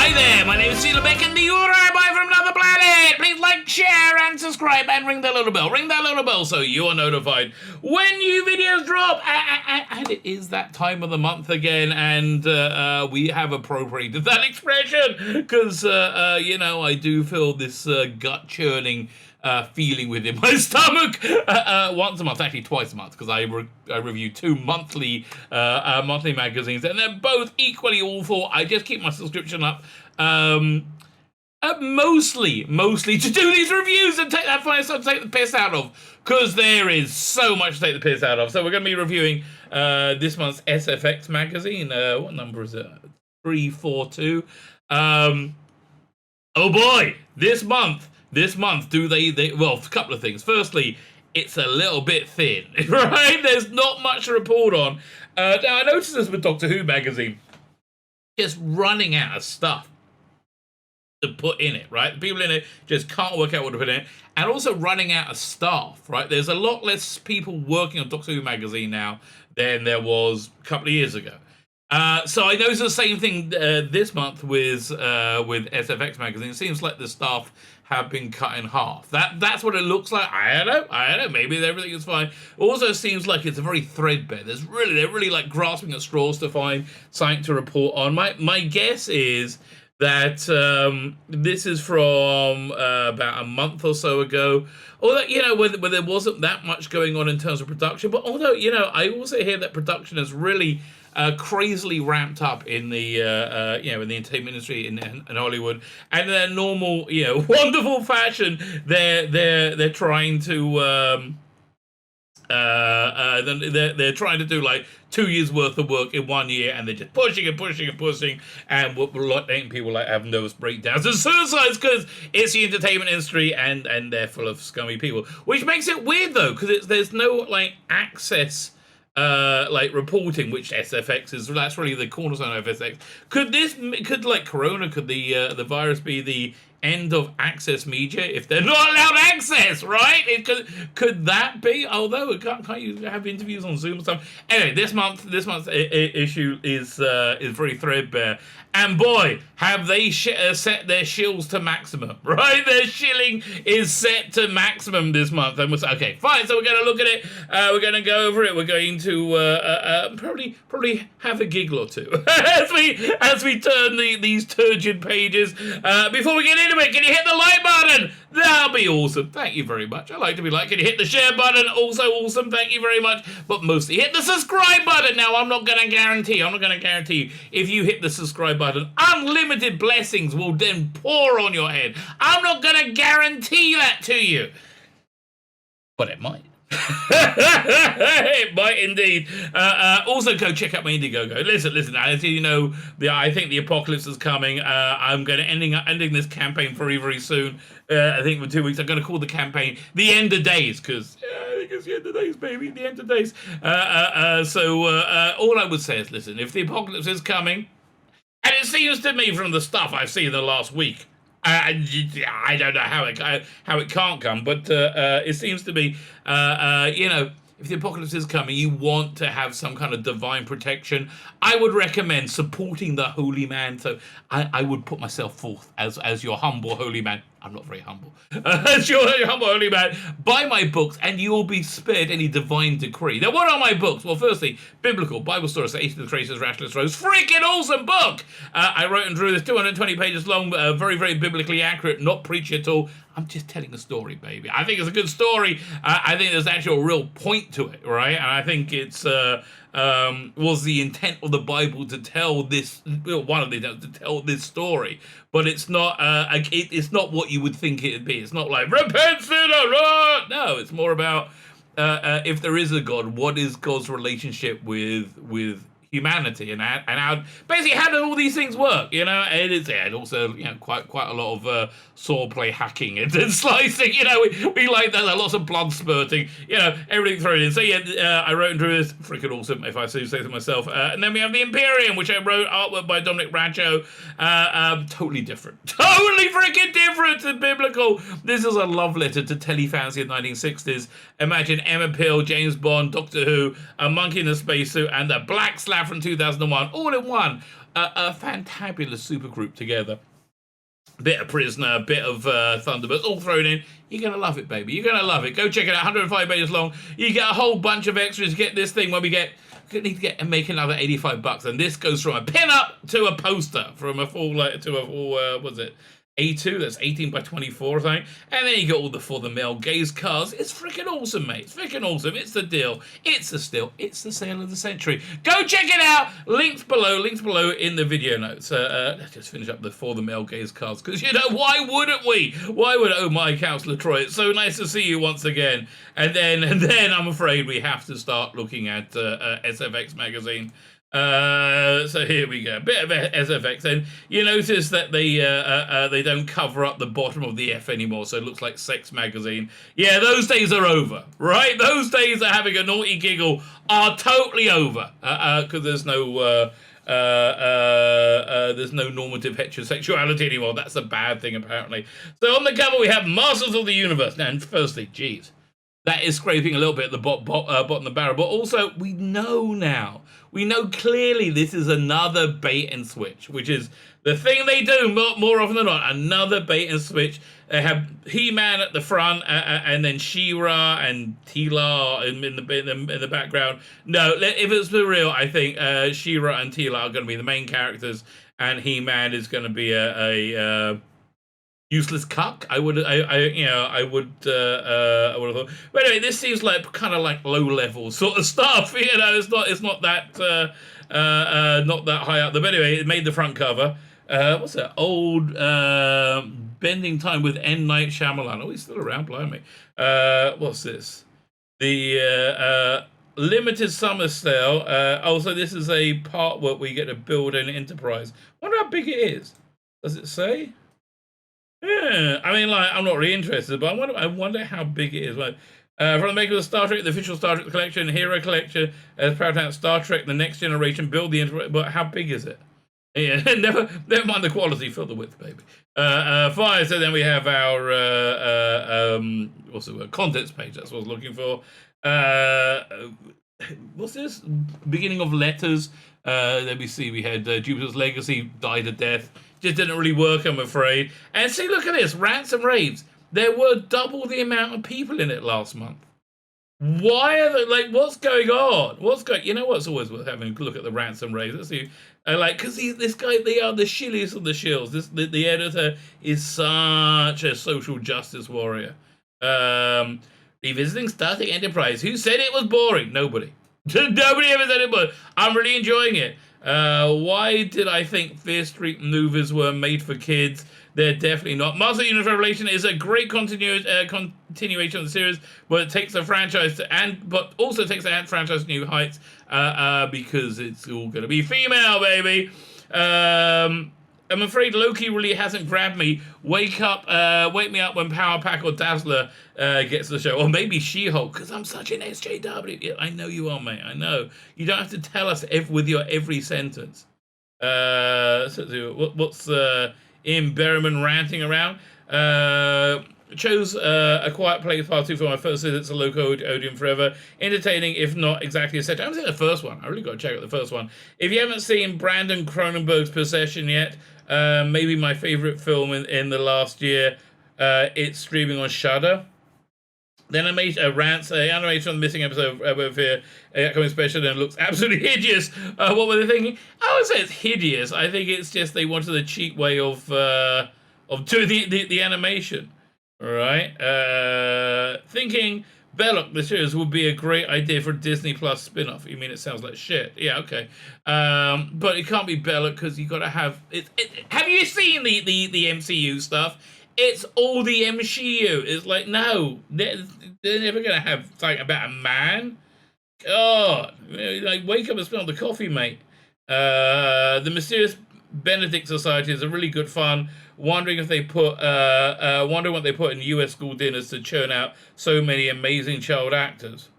Hi there, my name is Tzvi Lebetkin, the Rabbi from another planet. Please like, share, and subscribe, and ring that little bell. Ring that little bell so you are notified when new videos drop. And it is that time of the month again, and we have appropriated that expression because, I do feel this gut-churning feeling within my stomach once a month, actually twice a month, because I review two monthly magazines, and they're both equally awful. I just keep my subscription up mostly to do these reviews and take that fine stuff to take the piss out of, because there is so much to take the piss out of. So we're going to be reviewing this month's SFX magazine. What number is it? 342. Oh boy, this month, well, a couple of things. Firstly, it's a little bit thin, right? There's not much to report on. Now, I noticed this with Doctor Who magazine, just running out of stuff to put in it, right? The people in it just can't work out what to put in it. And also running out of staff, right? There's a lot less people working on Doctor Who magazine now than there was a couple of years ago. So I noticed the same thing this month with SFX magazine. It seems like the staff have been cut in half. That's what it looks like. I don't know. Maybe everything is fine. Also seems like it's a very threadbare. They're really like grasping at straws to find something to report on. My guess is that this is from about a month or so ago. Although, where there wasn't that much going on in terms of production. But although, I also hear that production has really crazily ramped up in the in the entertainment industry in Hollywood, and in their normal wonderful fashion, they're trying to they're trying to do like 2 years worth of work in 1 year, and they're just pushing, and letting people like have nervous breakdowns and suicides because it's the entertainment industry, and they're full of scummy people, which makes it weird though, because there's no like access reporting, which SFX is. That's really the cornerstone of SFX. Could Corona, could the virus be the end of access media if they're not allowed access, right? Could that be? Although can't you have interviews on Zoom and stuff? Anyway, this month's issue is very threadbare, and boy, have they set their shills to maximum, right? Their shilling is set to maximum this month, and okay, fine. So we're going to look at it. We're going to go over it. We're going to probably have a giggle or two as we turn these turgid pages. Before we get into it, can you hit the like button? That'll be awesome. Thank you very much. I like to be liked. Can you hit the share button? Also awesome. Thank you very much. But mostly hit the subscribe button. Now, I'm not going to guarantee if you hit the subscribe button, unlimited blessings will then pour on your head. I'm not going to guarantee that to you. But it might. It might indeed. Also, go check out my Indiegogo. Listen. As you know, I think the apocalypse is coming. I'm going to ending this campaign very, very soon. I think for 2 weeks. I'm going to call the campaign "The End of Days" because I think it's the end of days, baby. The end of days. So all I would say is, listen. If the apocalypse is coming, and it seems to me from the stuff I've seen in the last week, I don't know how it can't come, but it seems to be, if the apocalypse is coming, you want to have some kind of divine protection. I would recommend supporting the holy man. So I would put myself forth as your humble holy man. I'm not very humble. As your humble holy man, buy my books and you will be spared any divine decree. Now, what are my books? Well, firstly, biblical Bible stories, Ace of the Traces, Rashless Rose. Freaking awesome book! I wrote and drew this, 220 pages long, very, very biblically accurate, not preachy at all. I'm just telling a story, baby. I think it's a good story. I think there's actually a real point to it, right? And I think it's was the intent of the Bible to tell this, one of the to tell this story, but it's not it's not what you would think it'd be. It's not like repent, sinner. No, it's more about if there is a God, what is God's relationship with humanity, and how basically how do all these things work? And also quite a lot of swordplay hacking and slicing. We like that. Lots of blood spurting. Everything thrown in. So I wrote and drew this. Freaking awesome, if I say so myself. And then we have the Imperium, which I wrote, artwork by Dominic Racho. Totally different. Totally freaking different to biblical. This is a love letter to telefancy of the 1960s. Imagine Emma Peel, James Bond, Doctor Who, a monkey in a spacesuit, and the Black Slab from 2001, all in one. a fantabulous supergroup together. Bit of Prisoner, bit of Thunderbirds, all thrown in. You're going to love it, baby. You're going to love it. Go check it out. 105 pages long. You get a whole bunch of extras. Get this thing where we need to get and make another $85. And this goes from a pin-up to a poster, from a full, what's it? A2, that's 18 by 24 or something. And then you get all the For the Male Gaze cards. It's freaking awesome, mate. It's freaking awesome. It's the deal. It's the steal. It's the sale of the century. Go check it out. Links below in the video notes. Let's just finish up the For the Male Gaze cards, because, why wouldn't we? Why would, oh my, Councillor Troy, it's so nice to see you once again. And then I'm afraid we have to start looking at SFX magazine. So here we go, bit of SFX, and you notice that they don't cover up the bottom of the F anymore, so it looks like Sex Magazine. Yeah, those days are over, right? Those days of having a naughty giggle are totally over, because there's no normative heterosexuality anymore. That's a bad thing, apparently. So on the cover we have Masters of the Universe. Now, and firstly, geez, that is scraping a little bit at the bottom of the barrel, but also we know clearly this is another bait and switch, which is the thing they do more often than not. Another bait and switch. They have He-Man at the front, and then She-Ra and Teela in the background. No, if it's for real, I think She-Ra and Teela are going to be the main characters, and He-Man is going to be a useless cuck. I would have thought. But anyway, this seems like kind of like low level sort of stuff. It's not that not that high up there. But anyway, it made the front cover. What's that? Old Bending Time with N. Night Shyamalan. Oh, he's still around, blimey. What's this? The limited summer sale. Also, this is a part where we get to build an enterprise. I wonder how big it is. Does it say? Yeah, I mean, I'm not really interested, but I wonder how big it is. From the maker of Star Trek, the official Star Trek collection, Hero collection, proud to have Star Trek, the Next Generation, build the internet. But how big is it? Yeah, never mind the quality, fill the width, baby. Fine. So then we have our what's the word? Contents page. That's what I was looking for. What's this? Beginning of letters. Then we see we had Jupiter's Legacy died a death. Just didn't really work, I'm afraid. And see, look at this. Rants and raves. There were double the amount of people in it last month. Why are they, what's going on? You know what's always worth having a look at the rants and raves? Let's see. Because this guy, they are the shilliest of the shills. The editor is such a social justice warrior. Revisiting Star Trek Enterprise. Who said it was boring? Nobody. Nobody ever said it was. I'm really enjoying it. Why did I think Fear Street movies were made for kids? They're definitely not. Master of the Universe Revelation is a great continuation of the series, but it takes the franchise but also takes the franchise to new heights, because it's all going to be female, baby. I'm afraid Loki really hasn't grabbed me. Wake me up when Power Pack or Dazzler gets the show. Or maybe She-Hulk, because I'm such an SJW. Yeah, I know you are, mate. I know. You don't have to tell us with your every sentence. What's Ian Berriman ranting around? Chose A Quiet Place Part 2 for my first visit to Loco Odeon Forever. Entertaining, if not exactly a set. I haven't seen the first one. I really got to check out the first one. If you haven't seen Brandon Cronenberg's Possession yet, maybe my favorite film in the last year, it's streaming on Shudder. The animation on the missing episode of here, coming special, and looks absolutely hideous. What were they thinking? I would say it's hideous. I think it's just they wanted a cheap way of doing the animation. All right. Thinking Belloc, the series, would be a great idea for a Disney Plus spin-off. You mean it sounds like shit? Yeah, okay. But it can't be Belloc because you got to have it. Have you seen the MCU stuff? It's all the MCU. It's like, no, they're never going to have something about a man. God, wake up and smell the coffee, mate. The Mysterious Benedict Society is a really good fun. Wondering what they put in US school dinners to churn out so many amazing child actors.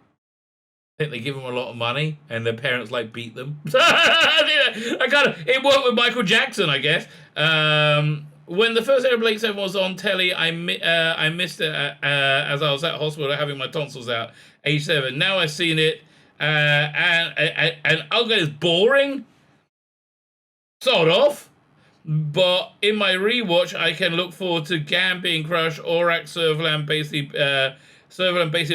I think they give them a lot of money, and their parents beat them. It worked with Michael Jackson, I guess. When the first ever Blake 7 was on telly, I missed it as I was at hospital having my tonsils out, age 7. Now I've seen it, and Olga is boring. Sort of. But in my rewatch, I can look forward to Gam being crushed, Aurak, Servalan, basically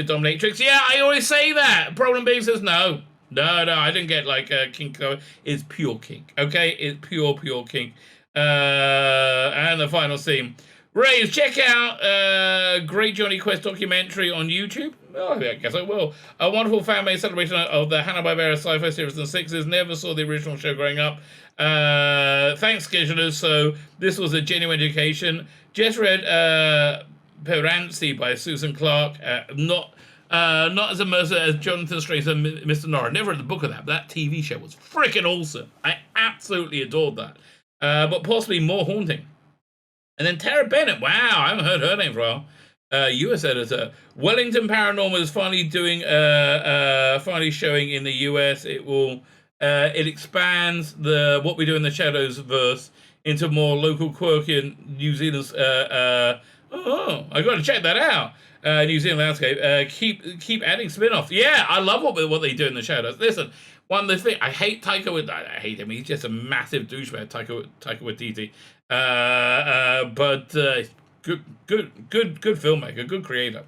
dominatrix. Yeah, I always say that. Problem being says no. No, I didn't get like kink. It's pure kink. Okay, it's pure kink. And the final scene. Rays, check out Great Johnny Quest documentary on YouTube. Oh, I guess I will. A wonderful fan-made celebration of the Hanna-Barbera sci-fi series in the 60s. Never saw the original show growing up. Thanks, schedulers. So this was a genuine education. Just read Peranzi by Susan Clark. Not as immersive as Jonathan Strange and Mr. Nora. Never read the book of that, but that TV show was freaking awesome. I absolutely adored that. But possibly more haunting. And then Tara Bennett. Wow, I haven't heard her name for a while. US editor. Wellington Paranormal is finally doing finally showing in the US. It expands the What We Do in the Shadows verse into more local quirky and New Zealand's I got to check that out. New Zealand landscape. Keep adding spin-offs. Yeah, I love what they do in the shadows. Listen, one of the things I hate Taika Waititi. I hate him. He's just a massive douchebag. Taika Waititi. But good filmmaker, good creator.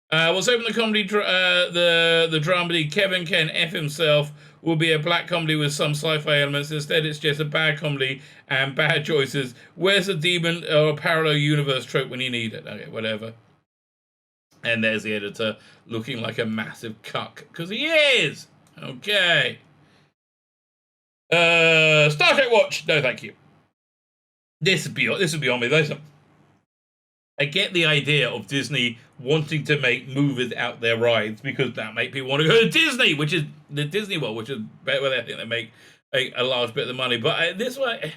What's open the comedy, the dramedy Kevin Can F himself will be a black comedy with some sci-fi elements. Instead, it's just a bad comedy and bad choices. Where's the demon or a parallel universe trope when you need it? Okay, whatever. And there's the editor looking like a massive cuck, because he is. Okay. Star Trek Watch. No, thank you. This is beyond me. Listen, I get the idea of Disney wanting to make movies out their rides because that make people want to go to Disney, which is the Disney World, which is where they think they make a large bit of the money. But this way,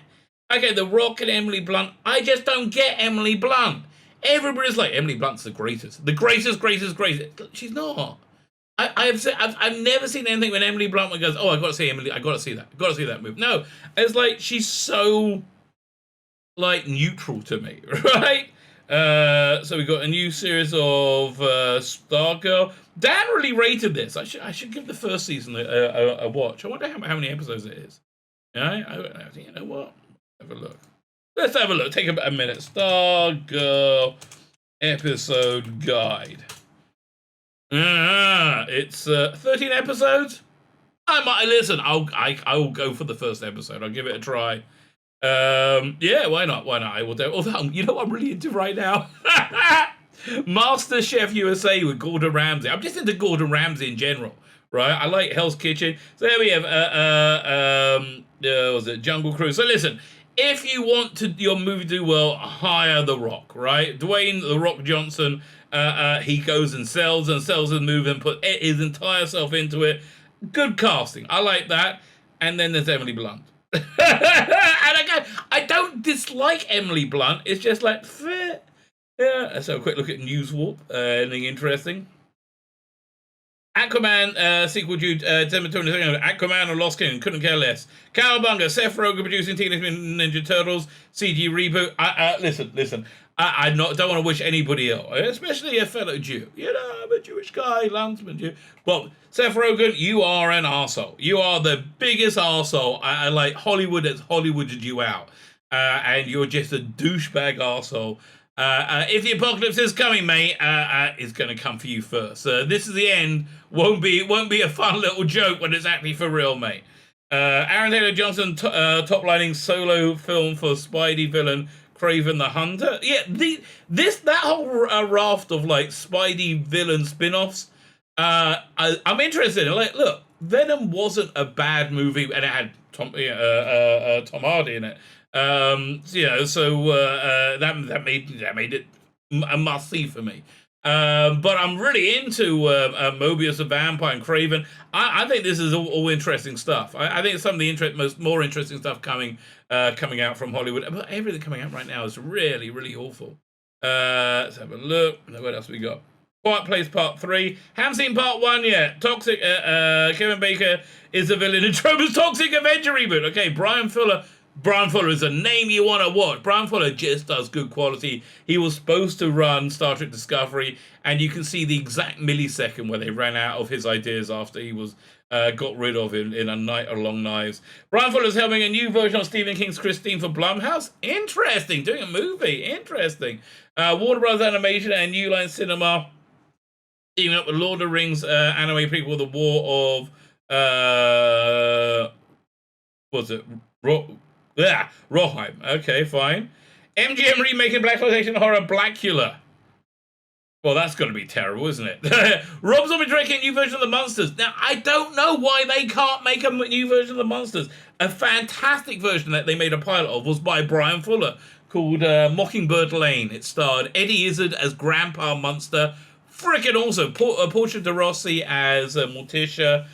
okay, The Rock and Emily Blunt. I just don't get Emily Blunt. Everybody's like, Emily Blunt's the greatest. The greatest. She's not. I've never seen anything when Emily Blunt goes, oh, I got to see Emily. I got to see that movie. No, it's like she's so like neutral to me, right? So we got a new series of Stargirl. Dan really rated this. I should give the first season a watch. I wonder how many episodes it is. Yeah, you know what? Have a look. Let's have a look. Take a minute. Stargirl episode guide. It's 13 episodes. I might listen. I will go for the first episode. I'll give it a try. Yeah, why not? I will do. Although, you know what I'm really into right now? Master Chef USA with Gordon Ramsay. I'm just into Gordon Ramsay in general, right? I like Hell's Kitchen. So there we have was it Jungle Cruise? So listen, if you want your movie to do well, hire The Rock, right? Dwayne The Rock Johnson. He goes and sells the movie and put his entire self into it. Good casting. I like that. And then there's Emily Blunt. And again, I don't dislike Emily Blunt. It's just like, yeah. So a quick look at Newswarp. Anything interesting? Aquaman sequel due December 22nd. Aquaman and Lost King. Couldn't care less. Cowabunga. Seth Rogen producing Teenage Mutant Ninja Turtles CG reboot. Listen. I don't want to wish anybody ill, especially a fellow Jew. You know, I'm a Jewish guy, Landsman Jew. But Seth Rogen, you are an arsehole. You are the biggest arsehole. I like Hollywood has Hollywooded you out. And you're just a douchebag arsehole. If the apocalypse is coming, mate, it's going to come for you first. This is the end. Won't be a fun little joke when it's actually for real, mate. Aaron Taylor Johnson top-lining solo film for Spidey villain Kraven the Hunter. Yeah, that whole raft of like Spidey villain spin-offs. I'm interested in. Like, look, Venom wasn't a bad movie, and it had Tom Hardy in it. That made it a must see for me. But I'm really into Mobius the Vampire and Kraven. I think this is all interesting stuff. I think it's some of the more interesting stuff coming out from Hollywood. But everything coming out right now is really, really awful. Let's have a look. What else we got? Quiet Place Part 3. Haven't seen Part 1 yet. Toxic. Kevin Bacon is the villain in Trober's Toxic Avenger reboot. Okay, Brian Fuller is a name you want to watch. Brian Fuller just does good quality. He was supposed to run Star Trek Discovery, and you can see the exact millisecond where they ran out of his ideas after he was got rid of in A Night of Long Knives. Brian Fuller's helming a new version of Stephen King's Christine for Blumhouse. Interesting. Doing a movie. Interesting. Warner Bros. Animation and New Line Cinema teaming up with Lord of the Rings anime prequel, The War of what's it? Rohheim. Okay, fine. MGM remaking blaxploitation horror Blackula. Well, that's going to be terrible, isn't it? Rob Zombie directing a new version of The Monsters. Now, I don't know why they can't make a new version of The Monsters. A fantastic version that they made a pilot of was by Brian Fuller, called Mockingbird Lane. It starred Eddie Izzard as Grandpa Munster. Freaking awesome. Portia de Rossi as Morticia.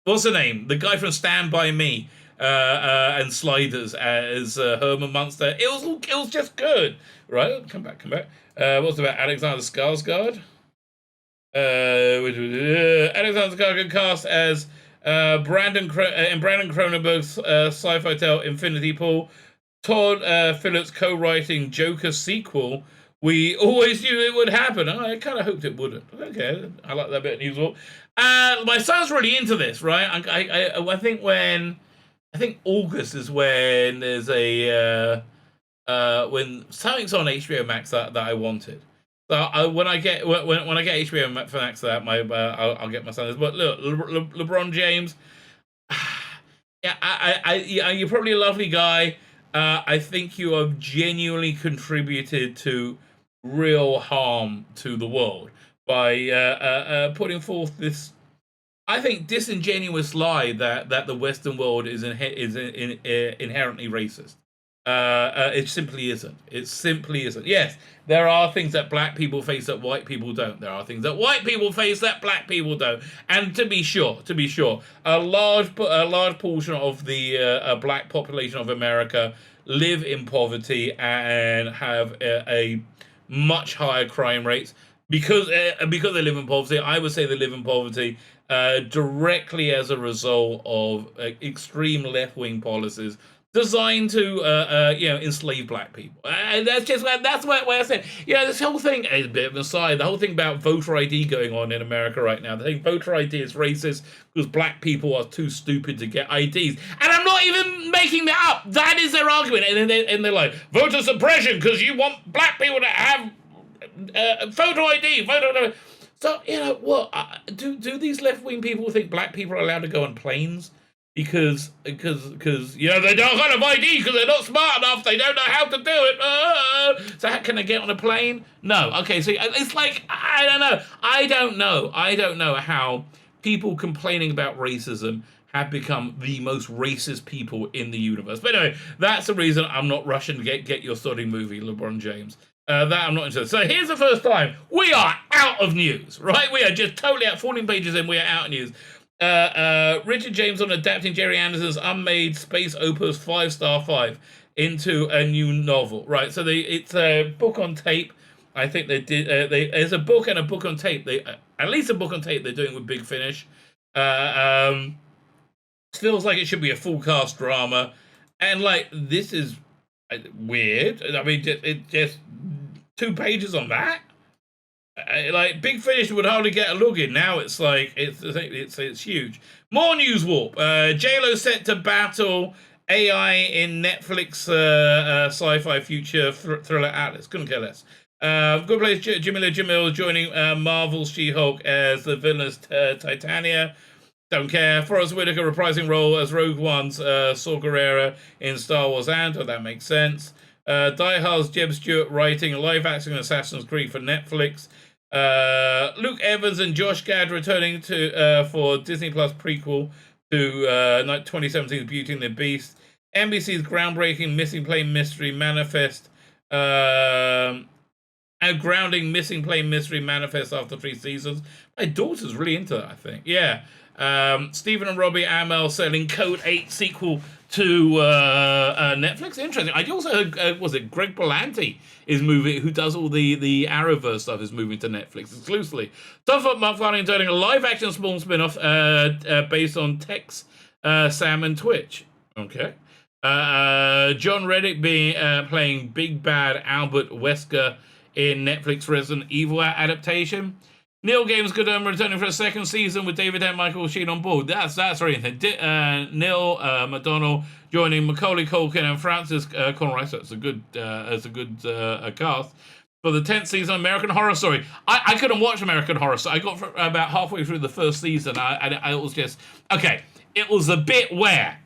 What's her name? The guy from Stand By Me and Sliders as Herman Munster. It was just good. Right, come back. What's about Alexander Skarsgård? Alexander Skarsgård cast as Brandon Cronenberg's sci-fi tale Infinity Pool. Todd Phillips co-writing Joker sequel. We always knew it would happen. I kind of hoped it wouldn't. Okay, I like that bit of news. My son's really into this, right? I think August is when there's a when something's on HBO Max that I wanted. So when I get HBO Max that I'll get my son. But look, LeBron James. Yeah, you're probably a lovely guy. I think you have genuinely contributed to real harm to the world by putting forth this, I think, disingenuous lie that the Western world is inherently racist. It simply isn't. It simply isn't. Yes, there are things that black people face that white people don't. There are things that white people face that black people don't. And to be sure, a large portion of the black population of America live in poverty and have a much higher crime rates because they live in poverty. I would say they live in poverty directly as a result of extreme left-wing policies designed to enslave black people. And that's what I said. This whole thing is a bit of an aside. The whole thing about voter ID going on in America right now. They think voter ID is racist because black people are too stupid to get IDs. And I'm not even making that up. That is their argument. And they're like, voter suppression because you want black people to have photo ID. So, do these left-wing people think black people are allowed to go on planes? Because they don't have ID because they're not smart enough. They don't know how to do it. So how can they get on a plane? No. Okay, so it's like, I don't know how people complaining about racism have become the most racist people in the universe. But anyway, that's the reason I'm not rushing to get your study movie, LeBron James. That I'm not interested. So here's the first time we are out of news, right? We are just totally out. 14 pages in, we are out of news. Richard James on adapting Jerry Anderson's unmade space opus 5 Star 5 into a new novel, right? So it's a book on tape. I think they did. There's a book and a book on tape. At least a book on tape they're doing with Big Finish. Feels like it should be a full cast drama, and like this is weird. I mean, it just 2 pages on that. Like Big Finish would hardly get a look in. Now it's like it's huge. More news warp. J-Lo set to battle AI in Netflix sci-fi future thriller Atlas. Couldn't care less. Good place. Jamila Jamil joining Marvel's She-Hulk as the villainous Titania. Don't care. Forrest Whitaker reprising role as Rogue One's Saw Gerrera in Star Wars Andor. That makes sense. Die Hard's Jeb Stewart writing a live-action Assassin's Creed for Netflix. Luke Evans and Josh Gad returning to for Disney Plus prequel to 2017's Beauty and the Beast. NBC's groundbreaking Missing Plane Mystery Manifest. A grounding Missing Plane Mystery Manifest after 3 seasons. My daughter's really into that, I think. Yeah. Stephen and Robbie Amell selling Code 8 sequel to Netflix. Interesting. I also heard, was it Greg Berlanti is moving, who does all the Arrowverse stuff, is moving to Netflix exclusively. Tough Up McFarlane turning a live-action Spawn spin-off based on Tex, Sam, and Twitch. Okay. John Reddick playing Big Bad Albert Wesker in Netflix Resident Evil adaptation. Neil Gaiman's good returning for a second season with David and Michael Sheen on board. That's very interesting. Neil McDonnell joining Macaulay Culkin and Francis Conroy. So it's a good cast for the 10th season of American Horror Story. I couldn't watch American Horror Story. I got about halfway through the first season. I was just okay. It was a bit where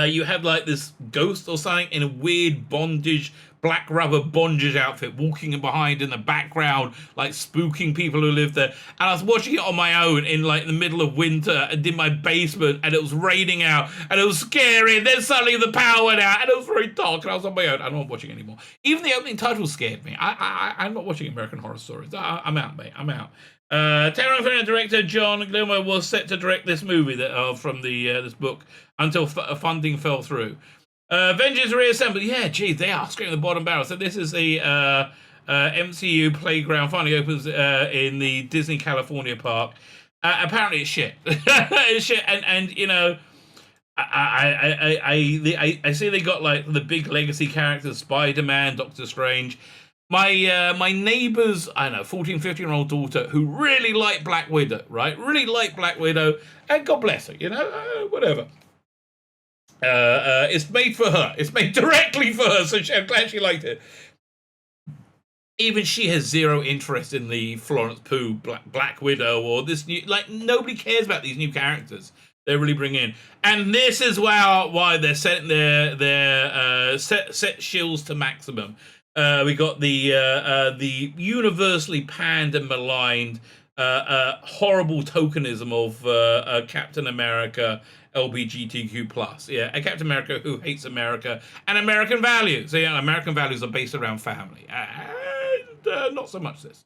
you had like this ghost or something in a weird bondage, black rubber bondage outfit walking behind in the background, like spooking people who live there. And I was watching it on my own in like the middle of winter and in my basement, and it was raining out and it was scary. And then suddenly the power went out and it was very dark and I was on my own. I'm not watching anymore. Even the opening title scared me. I'm not watching American Horror Stories. I'm out, mate. I'm out. Tarantino director John Guillermo was set to direct this movie that from this book until funding fell through. Avengers Reassembled. Yeah, geez, they are scraping the bottom barrel. So this is the MCU playground. Finally opens in the Disney California park. Apparently it's shit. It's shit, and you know, I see they got like the big legacy characters: Spider-Man, Doctor Strange. My neighbor's, I don't know, 14, 15-year-old daughter who really liked Black Widow, right? Really liked Black Widow, and God bless her, you know, whatever. It's made for her. It's made directly for her, so I'm glad she liked it. Even she has zero interest in the Florence Pugh Black Widow or this new, like, nobody cares about these new characters they really bring in. And this is why they're setting their set shills to maximum. We got the universally panned and maligned horrible tokenism of Captain America LGBTQ+. Yeah, a Captain America who hates America and American values. So, yeah, American values are based around family. Not so much this.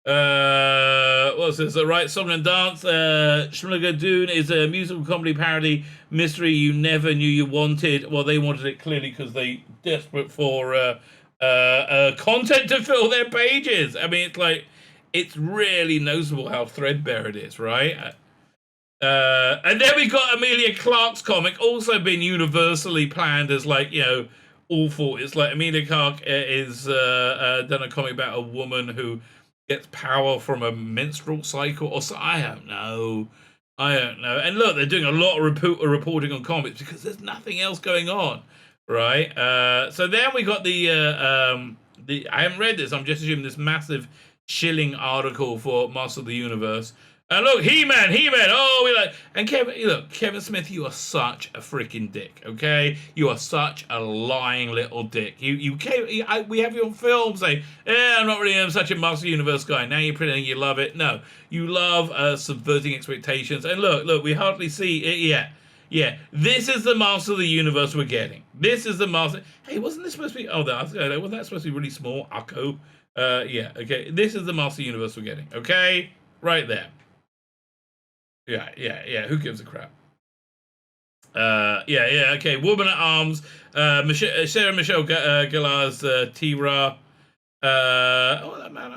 What's this? Right, Song and Dance. Schmigadoon is a musical comedy parody mystery you never knew you wanted. Well, they wanted it clearly because they desperate for content to fill their pages. I mean, it's really noticeable how threadbare it is, right? And then we got Emilia Clarke's comic, also been universally planned as, like, you know, awful. It's like Emilia Clarke is done a comic about a woman who gets power from a menstrual cycle or so. I don't know. And look, they're doing a lot of reporting on comics because there's nothing else going on, right? So then we got the I haven't read this. I'm just assuming this massive Shilling article for Master of the Universe. And look, He-Man, oh, we like, and Kevin Smith, you are such a freaking dick, okay? You are such a lying little dick. We have you on film saying, I'm not really such a Master of the Universe guy. Now you're pretending you love it. No, you love subverting expectations. And look, we hardly see it yet. Yeah, this is the Master of the Universe we're getting. This is the Master. Hey, wasn't this supposed to be, wasn't that supposed to be really small? Akko? Yeah, okay. This is the Master of the Universe we're getting, okay? Right there. Yeah. Who gives a crap? Okay. Woman at Arms. Sarah Michelle Gellar's T-Ra. That man.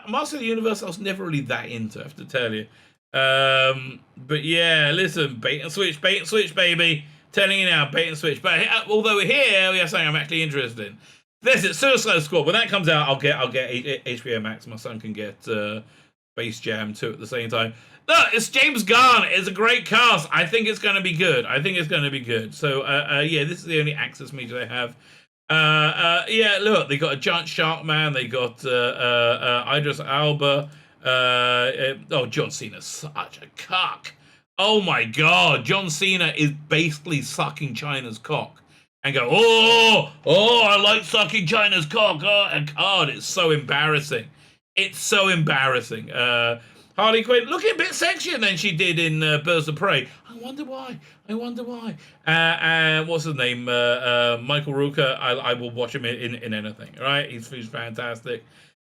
Master of the Universe, I was never really that into, I have to tell you. But yeah, listen, bait and switch, baby. Telling you now, bait and switch. But although here we are saying I'm actually interested in. This is Suicide Squad. When that comes out, I'll get HBO Max. My son can get Space Jam 2 at the same time. Look, it's James Gunn. It's a great cast. I think it's going to be good. So, yeah, this is the only access media they have. Yeah, look, they got a giant shark man. They got Idris Elba. John Cena's such a cock. Oh, my God. John Cena is basically sucking China's cock. And go, I like sucking China's cock. And God, it's so embarrassing. Harley Quinn looking a bit sexier than she did in Birds of Prey. I wonder why. What's his name? Michael Rooker. I will watch him in anything. Right? He's fantastic.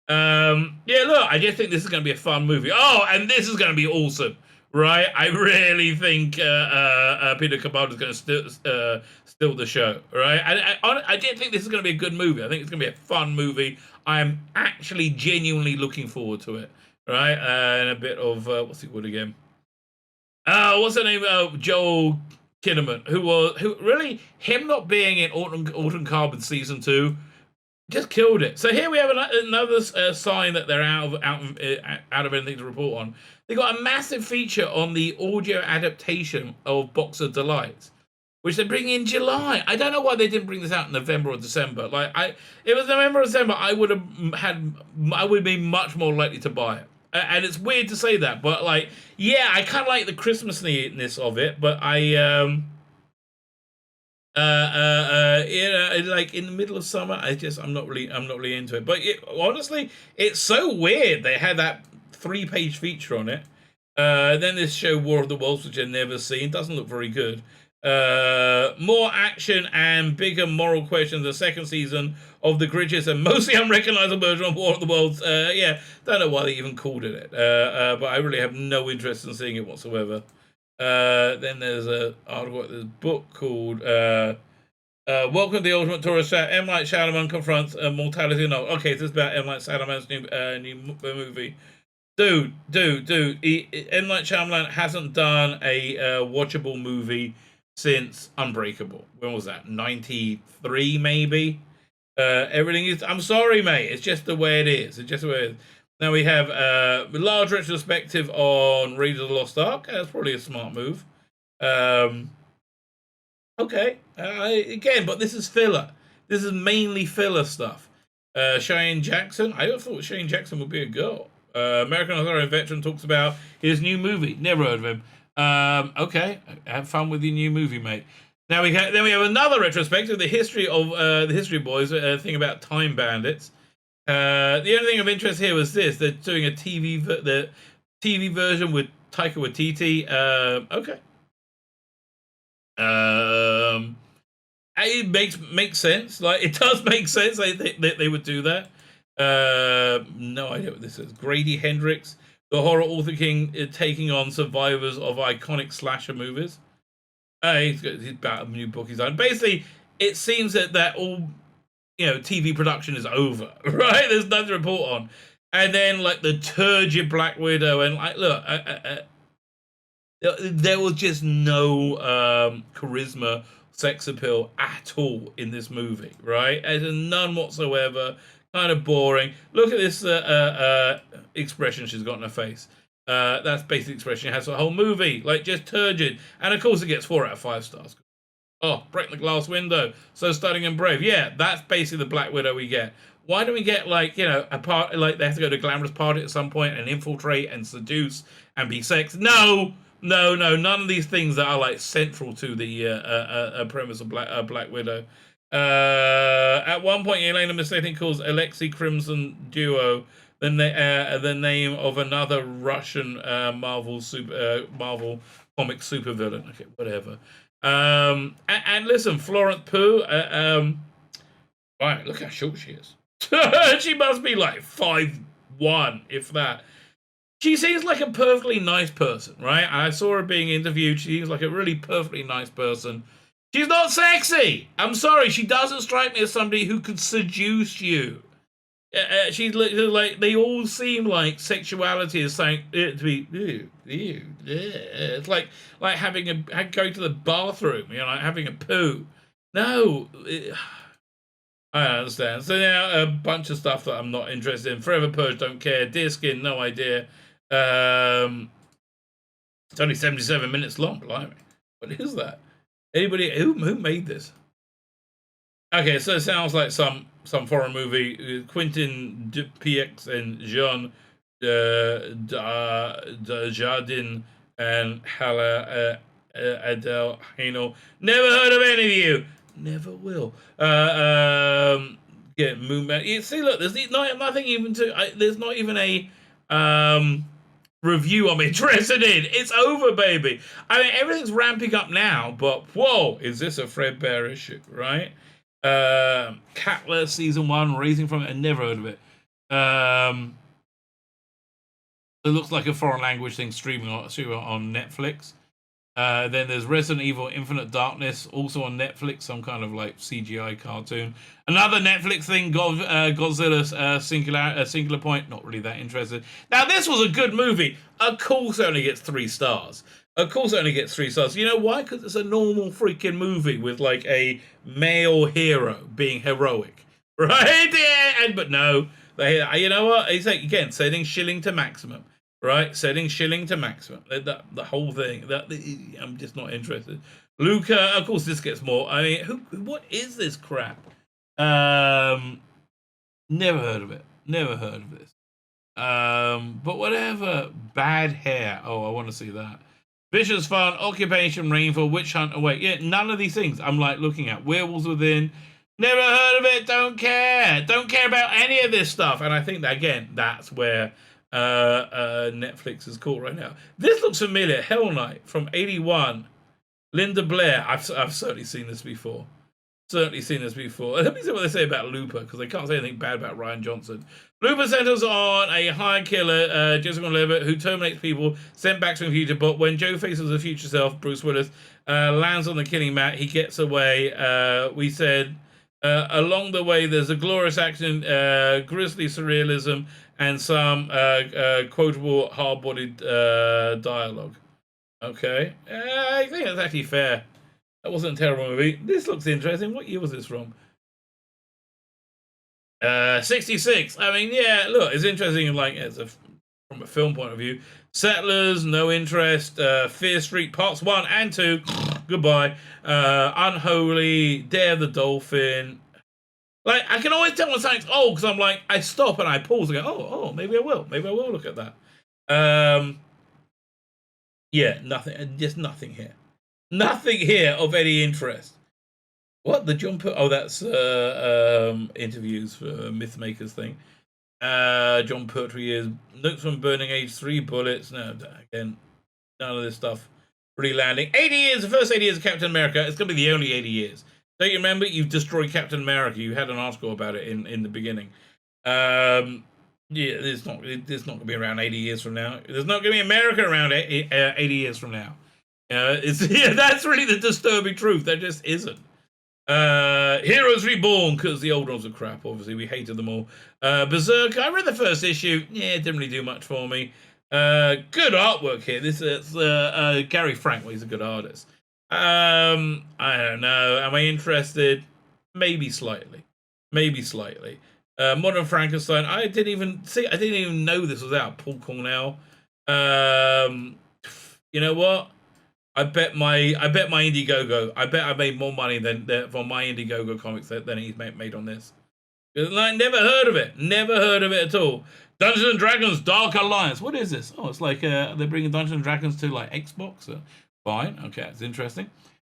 Yeah, look, I just think this is going to be a fun movie. Oh, and this is going to be awesome. Right? I really think Peter Capaldi is going to steal the show. Right? I didn't think this is going to be a good movie. I think it's going to be a fun movie. I am actually genuinely looking forward to it. Right, and a bit of what's he called again? What's the name? Joel Kinnaman, who really him not being in Autumn Carbon season 2 Just killed it. So here we have another sign that they're out of anything to report on. They got a massive feature on the audio adaptation of Box of Delights, which they bring in July. I don't know why they didn't bring this out in November or December. Like, if it was November or December, I would be much more likely to buy it. And it's weird to say that, but like, yeah, I kind of like the Christmasness of it, but like in the middle of summer, I'm not really into it. But honestly, it's so weird. They had that 3-page feature on it. Then this show War of the Worlds, which I've never seen, doesn't look very good. More action and bigger moral questions. The second season of the grittiest and mostly unrecognizable version of War of the Worlds. Yeah, don't know why they even called it. But I really have no interest in seeing it whatsoever. Then there's a book called Welcome to the Ultimate Tourist Chat. M. Night Shyamalan confronts mortality. No, okay, this is about M. Night Shyamalan's new movie. Dude, M. Night Shyamalan hasn't done a watchable movie since Unbreakable. When was that? 93, maybe? Everything is... I'm sorry, mate. It's just the way it is. It's just the way it is. Now we have a large retrospective on Raiders of the Lost Ark. That's probably a smart move. Okay. Again, but this is filler. This is mainly filler stuff. Cheyenne Jackson. I thought Cheyenne Jackson would be a girl. American Horror veteran talks about his new movie. Never heard of him. Okay. Have fun with your new movie, mate. Now we have another retrospective, the history of the History Boys, thing about time bandits. The only thing of interest here was this: they're doing a TV version with Taika Waititi. Okay. It makes sense. Like, it does make sense. They would do that. No idea what this is. Grady Hendrix, the horror author king, taking on survivors of iconic slasher movies. He's about a new book he's done. Basically, it seems that all, TV production is over, right? There's nothing to report on. And then, like, the turgid Black Widow, and, like, look, there was just no charisma, sex appeal at all in this movie, right? None whatsoever. Kind of boring. Look at this expression she's got in her face. That's basically the expression she has for the whole movie. Like, just turgid. And, of course, it gets 4 out of 5 stars. Oh, break the glass window. So stunning and brave. Yeah, that's basically the Black Widow we get. Why don't we get, like, a part, like, they have to go to a glamorous party at some point and infiltrate and seduce and be sex? No, none of these things that are, like, central to the premise of Black Widow. At one point, Elena mistakenly calls Alexei Crimson Duo the name of another Russian Marvel comic supervillain. Okay, whatever. And listen, Florence Pugh. Right, look how short she is. She must be like 5'1", if that. She seems like a perfectly nice person, right? I saw her being interviewed. She seems like a really perfectly nice person. She's not sexy. I'm sorry. She doesn't strike me as somebody who could seduce you. She's like, they all seem like sexuality is saying to be ew. It's like going to the bathroom, like having a poo. No, I don't understand. So now a bunch of stuff that I'm not interested in. Forever Purge, don't care. Deerskin, no idea. It's only 77 minutes long. Blimey, what is that? Anybody who made this? Okay, so it sounds like some foreign movie. Quentin Dupieux and Jean Dujardin and Hala Adel Haino. Never heard of any of you. Never will. Yeah, Moonman. You see, look, there's nothing even to. There's not even a review I'm interested in. It's over, baby. I mean, everything's ramping up now, but whoa, is this a Fred Bear issue, right? Catler season 1, Raising from it. I never heard of it. It looks like a foreign language thing streaming on Netflix. Then there's Resident Evil Infinite Darkness, also on Netflix, some kind of like CGI cartoon. Another Netflix thing, Godzilla's Singular Point, not really that interested. Now, this was a good movie. Of course it only gets 3 stars. You know why? Because it's a normal freaking movie with like a male hero being heroic. right? Yeah, but no, you know what? It's like, again, setting shilling to maximum, right? Setting shilling to maximum. The whole thing. I'm just not interested. Luca, of course, this gets more. I mean, what is this crap? Never heard of it. Never heard of this. But whatever. Bad hair. Oh, I want to see that. Vicious Fun, Occupation Rainfall, Witch Hunt Away. Yeah, none of these things I'm like looking at. Werewolves Within. Never heard of it. Don't care. Don't care about any of this stuff. And I think that, again, that's where Netflix is caught right now. This looks familiar. Hell Night from 81. Linda Blair. I've certainly seen this before. Certainly seen this before. Let me see what they say about Looper, because they can't say anything bad about Rian Johnson. Looper centers on a hired killer, Joseph Gordon-Levitt, who terminates people sent back to the future. But when Joe faces the future self, Bruce Willis, lands on the killing mat, he gets away. We said along the way, there's a glorious action, grisly surrealism, and some quotable, hard-bodied dialogue. Okay, I think that's actually fair. That wasn't a terrible movie. This looks interesting. What year was this from? 66. I mean, yeah, look, it's interesting, like, from a film point of view. Settlers, no interest. Fear Street, parts 1 and 2. Goodbye. Unholy, Dare the Dolphin. Like, I can always tell when something's old, because I'm like, I stop and I pause and go, oh, maybe I will. Maybe I will look at that. Yeah, nothing. Just nothing here. Nothing here of any interest. What? The John oh, that's interviews for Mythmakers thing. John Pertwee is Notes from Burning Age, 3 bullets. No, again, none of this stuff really landing. 80 years, the first 80 years of Captain America. It's going to be the only 80 years. Don't you remember? You've destroyed Captain America. You had an article about it in the beginning. Yeah, it's not going to be around 80 years from now. There's not going to be America around 80 years from now. That's really the disturbing truth. There just isn't. Heroes Reborn, because the old ones are crap, obviously. We hated them all. Berserk, I read the first issue. Yeah, it didn't really do much for me. Good artwork here. This is Gary Frank. Well, he's a good artist. I don't know. Am I interested? Maybe slightly. Maybe slightly. Modern Frankenstein. I didn't even know this was out. Paul Cornell. You know what? I bet my Indiegogo. I bet I made more money from my Indiegogo comics than he's made on this. I never heard of it. Never heard of it at all. Dungeons and Dragons Dark Alliance. What is this? Oh, it's like they're bringing Dungeons and Dragons to like Xbox. Fine. Okay, that's interesting.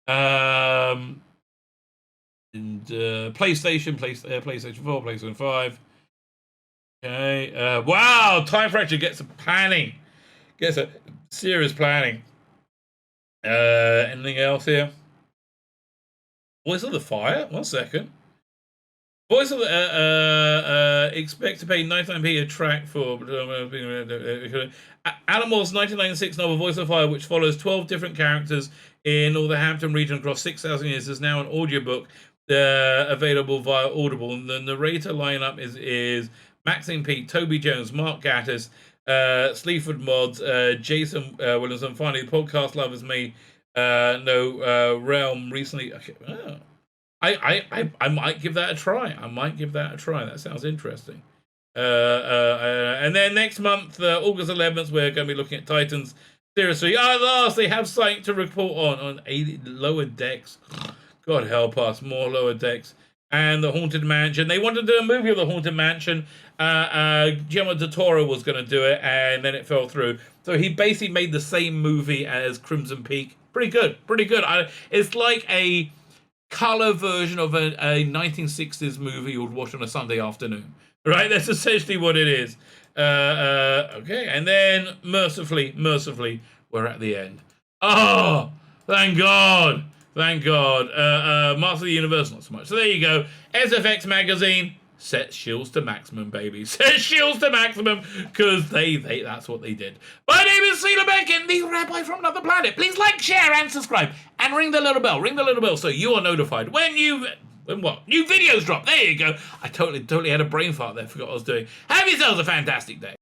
And PlayStation 4, PlayStation 5. Okay. Wow. Time Fracture gets a planning. Gets a serious planning. Anything else here? Voice of the Fire? 1 second. Voice of the expect to pay 99p a track for Alan Moore's 1996 novel Voice of the Fire, which follows 12 different characters in all the Hampton region across 6,000 years, is now an audiobook available via Audible. And the narrator lineup is Maxine Peake, Toby Jones, Mark Gatiss, Sleaford Mods, Jason Williamson. Finally, the podcast lovers may know Realm recently. Okay, oh. I might give that a try. That sounds interesting. And then next month, August 11th, we're going to be looking at Titans Series 3. At last, they have something to report on 80 Lower Decks. God help us, more Lower Decks. And the Haunted Mansion. They wanted to do a movie of the Haunted Mansion. Guillermo del Toro was going to do it, and then it fell through. So he basically made the same movie as Crimson Peak. Pretty good. It's like a color version of a 1960s movie you would watch on a Sunday afternoon. Right? That's essentially what it is. Okay, and then mercifully, we're at the end. Oh, thank God. Master of the Universe, not so much. So there you go. SFX magazine sets shills to maximum, baby. Sets shills to maximum, because that's what they did. My name is Tzvi Lebetkin, the Rabbi from another planet. Please like, share, and subscribe, and ring the little bell. So you are notified when new videos drop. There you go. I totally had a brain fart there. Forgot what I was doing. Have yourselves a fantastic day.